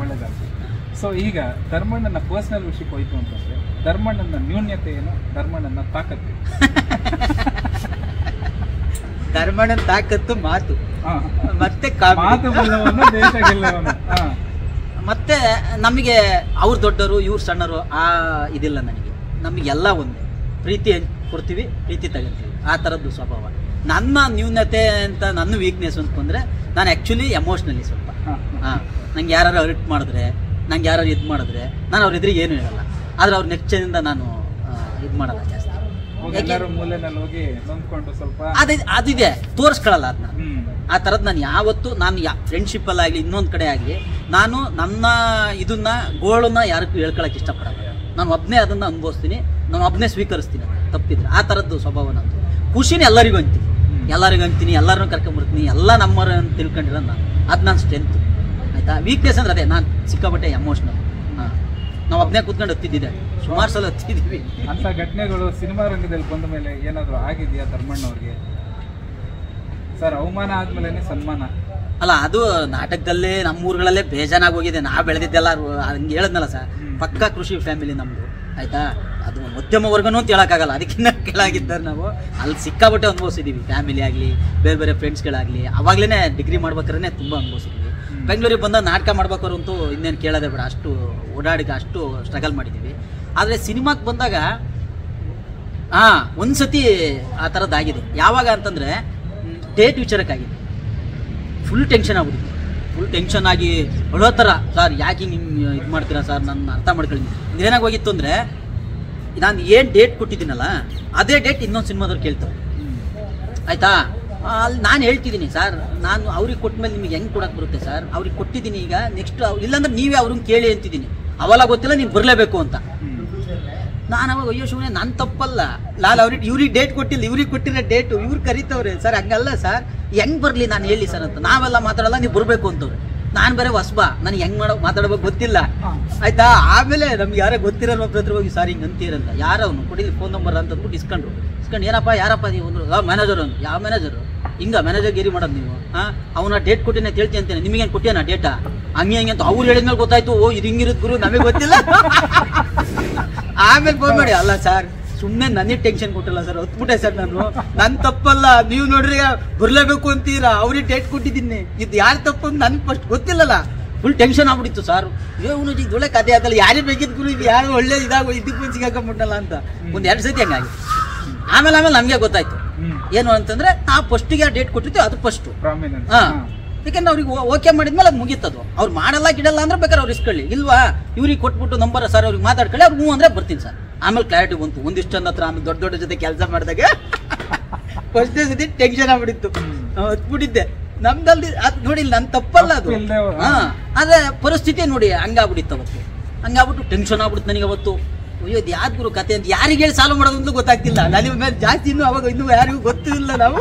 ಒಳ್ಳೇದಾಗ್ತದೆ. ಸೊ ಈಗ ಧರ್ಮಣ್ಣನ ಪರ್ಸನಲ್ ವಿಷಯಕ್ಕೆ ಹೋಯ್ತು ಅಂತಂದ್ರೆ, ಧರ್ಮಣ್ಣನ ನ್ಯೂನ್ಯತೆ ಏನು, ಧರ್ಮಣ್ಣನ ತಾಕತ್ತು? ಧರ್ಮಣ್ಣನ ತಾಕತ್ತು ಮಾತು, ಮತ್ತೆ ಮಾತು ಗೆಲ್ಲವನು ದೇಶ ಗೆಲ್ಲವನು. ಮತ್ತೆ ನಮಗೆ ಅವ್ರು ದೊಡ್ಡವರು ಇವ್ರು ಸಣ್ಣರು ಆ ಇದಿಲ್ಲ ನನಗೆ. ನಮಗೆಲ್ಲ ಒಂದೇ, ಪ್ರೀತಿ ಕೊಡ್ತೀವಿ, ಪ್ರೀತಿ ತಗೊಳ್ತೀವಿ, ಆ ಥರದ್ದು ಸ್ವಭಾವ. ನನ್ನ ನ್ಯೂನತೆ ಅಂತ ನನ್ನ ವೀಕ್ನೆಸ್ ಅಂತಂದರೆ ನಾನು ಆ್ಯಕ್ಚುಲಿ ಎಮೋಷ್ನಲಿ ಸ್ವಲ್ಪ ನಂಗೆ ಯಾರು ಹರ್ಟ್ ಮಾಡಿದ್ರೆ, ನಂಗೆ ಯಾರು ಇದು ಮಾಡಿದ್ರೆ ನಾನು ಅವ್ರ ಎದುರಿಗೆ ಏನು ಹೇಳಲ್ಲ. ಆದರೆ ಅವ್ರ ನೆಕ್ಸ್ಟಿಂದ ನಾನು ಇದು ಮಾಡಲ್ಲ ಜಾಸ್ತಿ. ಅದಿದೆ ತೋರಿಸ್ಕೊಳ್ಳಲ್ಲ ಅದನ್ನ. ಆ ಥರದ್ದು ನಾನು ಯಾವತ್ತು ನಾನು ಫ್ರೆಂಡ್ಶಿಪ್ಪಲ್ಲಾಗಲಿ ಇನ್ನೊಂದು ಕಡೆ ಆಗಲಿ ನಾನು ನನ್ನ ಇದನ್ನ ಗೋಳನ್ನ ಯಾರಿಗೂ ಹೇಳ್ಕೊಳಕ್ಕೆ ಇಷ್ಟಪಡಲ್ಲ. ನಾನು ಒಬ್ಬನೇ ಅದನ್ನು ಅನುಭವಿಸ್ತೀನಿ, ನಾನು ಒಬ್ಬನೇ ಸ್ವೀಕರಿಸ್ತೀನಿ ತಪ್ಪಿದ್ರೆ. ಆ ಥರದ್ದು ಸ್ವಭಾವ ನಂದು. ಖುಷಿನ ಎಲ್ಲರಿಗೂ ಅಂತೀನಿ, ಎಲ್ಲರನ್ನೂ ಕರ್ಕೊಂಬರ್ತೀನಿ, ಎಲ್ಲ ನಮ್ಮವ್ರ ಅಂತ ತಿಳ್ಕೊಂಡಿರೋ ನಾನು. ಅದು ನನ್ನ ಸ್ಟ್ರೆಂತ್ ಆಯಿತಾ. ವೀಕ್ನೆಸ್ ಅಂದ್ರೆ ಅದೇ, ನಾನು ಸಿಕ್ಕಾಪಟ್ಟೆ ಎಮೋಷ್ನಲ್. ನಾವು ಒಬ್ಬನೇ ಕೂತ್ಕೊಂಡು ಹತ್ತಿದ್ದಿದೆ, ಸುಮಾರು ಸಲ ಹತ್ತಿದ್ದೀವಿ. ಅಂಥ ಘಟನೆಗಳು ಸಿನಿಮಾ ರಂಗದಲ್ಲಿ ಬಂದ ಮೇಲೆ ಏನಾದರೂ ಆಗಿದೆಯಾ ಧರ್ಮಣ್ಣವ್ರಿಗೆ? ಸರ್, ಅವಮಾನ ಆದ್ಮೇಲೆ ಸನ್ಮಾನ ಅಲ್ಲ, ಅದು ನಾಟಕದಲ್ಲೇ ನಮ್ಮೂರುಗಳಲ್ಲೇ ಬೇಜಾನಾಗಿ ಹೋಗಿದೆ. ನಾವು ಬೆಳೆದಿದ್ದೆಲ್ಲ ಹಂಗೆ ಹೇಳಿದ್ನಲ್ಲ ಸರ್, ಪಕ್ಕಾ ಕೃಷಿ ಫ್ಯಾಮಿಲಿ ನಮ್ಮದು ಆಯಿತಾ. ಅದು ಮಧ್ಯಮ ವರ್ಗನೂ ಅಂತ ಹೇಳೋಕ್ಕಾಗಲ್ಲ, ಅದಕ್ಕಿಂತ ಕೆಳಗಿದ್ದಾರೆ ನಾವು. ಅಲ್ಲಿ ಸಿಕ್ಕಾಬಟ್ಟೆ ಅನುಭವಿಸಿದ್ದೀವಿ, ಫ್ಯಾಮಿಲಿ ಆಗಲಿ ಬೇರೆ ಬೇರೆ ಫ್ರೆಂಡ್ಸ್ಗಳಾಗಲಿ. ಅವಾಗಲೇ ಡಿಗ್ರಿ ಮಾಡ್ಬೇಕಾದ್ರೆ ತುಂಬ ಅನುಭವಿಸಿದ್ದೀವಿ. ಬೆಂಗಳೂರಿಗೆ ಬಂದಾಗ ನಾಟಕ ಮಾಡ್ಬೇಕಾರಂತೂ ಇನ್ನೇನು ಕೇಳೋದೇ ಬೇಡ, ಅಷ್ಟು ಓಡಾಡಿಗೆ ಅಷ್ಟು ಸ್ಟ್ರಗಲ್ ಮಾಡಿದ್ದೀವಿ. ಆದರೆ ಸಿನಿಮಾಕ್ಕೆ ಬಂದಾಗ ಒಂದು ಸತಿ ಆ ಥರದ್ದಾಗಿದೆ. ಯಾವಾಗ ಅಂತಂದರೆ ಡೇಟ್ ವಿಚಾರಕ್ಕಾಗಿದೆ. ಫುಲ್ ಟೆನ್ಷನ್ ಆಗ್ಬಿಟ್ಟಿದೆ, ಫುಲ್ ಟೆನ್ಷನ್ ಆಗಿ ಅಳೋ ಥರ. ಸರ್ ಯಾಕೆ ಹಿಂಗೆ ಇದು ಮಾಡ್ತೀರಾ ಸರ್, ನನ್ನ ಅರ್ಥ ಮಾಡ್ಕೊಳ್ಳಿ. ಇದೇನಾಗಿ ಹೋಗಿತ್ತು ಅಂದರೆ, ನಾನು ಏನು ಡೇಟ್ ಕೊಟ್ಟಿದ್ದೀನಲ್ಲ ಅದೇ ಡೇಟ್ ಇನ್ನೊಂದು ಸಿನಿಮಾದವ್ರು ಕೇಳ್ತಾರೆ ಆಯಿತಾ. ಅಲ್ಲಿ ನಾನು ಹೇಳ್ತಿದ್ದೀನಿ ಸರ್, ನಾನು ಅವ್ರಿಗೆ ಕೊಟ್ಟ ಮೇಲೆ ನಿಮಗೆ ಹೆಂಗೆ ಕೊಡೋಕ್ಕೆ ಬರುತ್ತೆ ಸರ್, ಅವ್ರಿಗೆ ಕೊಟ್ಟಿದ್ದೀನಿ. ಈಗ ನೆಕ್ಸ್ಟ್ ಇಲ್ಲಾಂದ್ರೆ ನೀವೇ ಅವ್ರನ್ನ ಕೇಳಿ ಅಂತಿದ್ದೀನಿ. ಅವೆಲ್ಲ ಗೊತ್ತಿಲ್ಲ, ನೀನು ಬರಲೇಬೇಕು ಅಂತ. ನಾನು ಅವಾಗ ಅಯ್ಯೋ ಸುಮ್ಮನೆ ನನ್ನ ತಪ್ಪಲ್ಲ, ಇವ್ರಿಗೆ ಡೇಟ್ ಕೊಟ್ಟಿಲ್ಲ, ಇವ್ರಿಗೆ ಕೊಟ್ಟಿರೋ ಡೇಟು ಇವ್ರು ಕರೀತವ್ರೆ ಸರ್. ಹಂಗಲ್ಲ ಸರ್, ಹೆಂಗೆ ಬರಲಿ ನಾನು ಹೇಳಿ ಸರ್ ಅಂತ. ನಾವೆಲ್ಲ ಮಾತಾಡಲ್ಲ, ನೀವು ಬರಬೇಕು ಅಂತವ್ರೆ. ನಾನು ಬೇರೆ ಹೊಸಬ, ನನಗೆ ಹೆಂಗೆ ಮಾತಾಡಬೇಕು ಗೊತ್ತಿಲ್ಲ ಆಯಿತಾ. ಆಮೇಲೆ ನಮ್ಗೆ ಯಾರೋ ಗೊತ್ತಿರಲ್ಲ ಒಬ್ಬರ ಹತ್ರ ಹೋಗಿ ಸಾರ್ ಹಿಂಗೆ ಅಂತೀರಂತ. ಯಾರು ಅವನು ಕೊಡಿಲಿ ಫೋನ್ ನಂಬರ್ ಅಂತಂದ್ಬಿಟ್ಟು ಇಸ್ಕೊಂಡು ಏನಪ್ಪ ಯಾರಪ್ಪ ನೀವು ಒಂದು ಮ್ಯಾನೇಜರ್ ಅಂತ. ಯಾವ ಮ್ಯಾನೇಜರು? ಹಿಂಗೆ ಮ್ಯಾನೇಜರ್ ಗಿರಿ ಮಾಡೋದು ನೀವು. ಅವನ ಡೇಟ್ ಕೊಟ್ಟಿನ ಹೇಳ್ತೀನಿ ಅಂತೇನೆ, ನಿಮಗೇನು ಕೊಟ್ಟಿಯಾನ ಡೇಟಾ? ಹಂಗೆ ಅಂತ ಅವ್ರು ಹೇಳಿದ್ಮೇಲೆ ಗೊತ್ತಾಯ್ತು, ಓ ಇದು ಹಿಂಗಿರೋದು ಗುರು, ನಮಗೆ ಗೊತ್ತಿಲ್ಲ. ಆಮೇಲೆ ಫೋನ್ ಮಾಡಿ, ಅಲ್ಲ ಸರ್ ಸುಮ್ಮನೆ ನನಗೆ ಟೆನ್ಷನ್ ಕೊಟ್ಟಿಲ್ಲ ಸರ್, ಹೊತ್ಬಿಟ್ಟೆ ಸರ್ ನಾನು, ನನ್ನ ತಪ್ಪಲ್ಲ. ನೀವು ನೋಡ್ರಿ ಬರಲೇಬೇಕು ಅಂತೀರಾ, ಅವ್ರಿಗೆ ಡೇಟ್ ಕೊಟ್ಟಿದ್ದೀನಿ, ಇದು ಯಾರು ತಪ್ಪು ಅಂತ ನನ್ಗೆ ಫಸ್ಟ್ ಗೊತ್ತಿಲ್ಲಲ್ಲ. ಫುಲ್ ಟೆನ್ಷನ್ ಆಗ್ಬಿಟ್ಟಿತ್ತು ಸರ್. ಇವನು ಈಗ ಒಳ್ಳೆ ಕಥೆ ಆದಲ್ಲ, ಯಾರಿಗೆ ಬೇಕಿದ್ದು ಗುರು, ಇದು ಯಾರು ಒಳ್ಳೆ ಇದಾಗ ಇದಕ್ಕೆ ಮುಂಚೆ ಸಿಗಾಕೊಂಬಿಟ್ಟಲ್ಲ ಅಂತ ಒಂದು 2 ಸತಿ ಹಂಗಾಗಿ. ಆಮೇಲೆ ನಮಗೆ ಗೊತ್ತಾಯ್ತು ಏನು ಅಂತಂದ್ರೆ, ನಾವು ಫಸ್ಟಿಗೆ ಡೇಟ್ ಕೊಟ್ಟಿರ್ತೀವಿ ಅದು ಫಸ್ಟು. ಯಾಕೆಂದ್ರೆ ಅವ್ರಿಗೆ ಓಕೆ ಮಾಡಿದ್ಮೇಲೆ ಅದು ಮುಗೀತದು. ಅವ್ರು ಮಾಡಲ್ಲ ಗಿಡಲ್ಲ ಅಂದ್ರೆ ಬೇಕಾದ್ರೆ ಅವ್ರು ಇಸ್ಕೊಳ್ಳಿ, ಇಲ್ವಾ ಇವ್ರಿಗೆ ಕೊಟ್ಬಿಟ್ಟು ನಂಬರ್ ಸರ್ ಅವ್ರಿಗೆ ಮಾತಾಡ್ಕೊಳ್ಳಿ, ಅವ್ರು ಹ್ಞೂ ಅಂದ್ರೆ ಬರ್ತೀನಿ ಸರ್. ಆಮೇಲೆ ಕ್ಲಾರಿಟಿ ಬಂತು ಒಂದಿಷ್ಟು ಹತ್ರ. ಆಮೇಲೆ ದೊಡ್ಡ ಜೊತೆ ಕೆಲಸ ಮಾಡಿದಾಗ ಫಸ್ಟೇ ಸತಿ ಟೆನ್ಷನ್ ಆಗ್ಬಿಟ್ಟಿತ್ತು, ಹತ್ಬಿಟ್ಟಿದ್ದೆ. ನಮ್ದಲ್ಲಿ ಅದು ನೋಡಿ, ನನ್ನ ತಪ್ಪಲ್ಲ ಅದು. ಅದೇ ಪರಿಸ್ಥಿತಿ ನೋಡಿ ಹಂಗಾಗ್ಬಿಟ್ಟಿತ್ತು ಅವತ್ತು. ಹಂಗಾಗ್ಬಿಟ್ಟು ಟೆನ್ಷನ್ ಆಗ್ಬಿಡುತ್ತೆ ನನಗೆ ಅವತ್ತು. ಅಯ್ಯೋ ಇದು ಯಾವ್ದು ಗುರು ಕತೆ ಅಂತ ಯಾರಿಗೆ ಹೇಳಿ ಸಾಲ್ವ್ ಮಾಡೋದು ಗೊತ್ತಾಗ್ತಿಲ್ಲ. ನನಗೆ ಮೇಲೆ ಜಾಸ್ತಿ ಇನ್ನೂ ಅವಾಗ ಇನ್ನೂ ಯಾರಿಗೂ ಗೊತ್ತಿಲ್ಲ ನಾವು